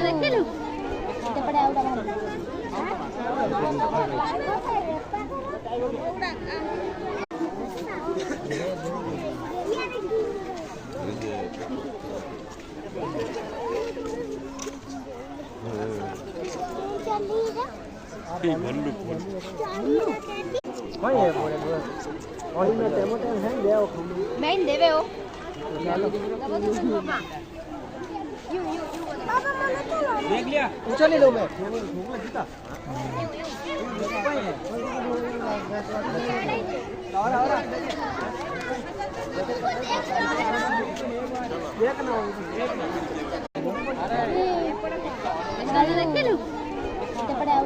ଦେଖିଲୁ ସେପଟେ ଆଉ मैं देवे हो देख लिया ऊंचा ले लो मैं ଦେଖିଲୁ ସେପଟେ ଆଉ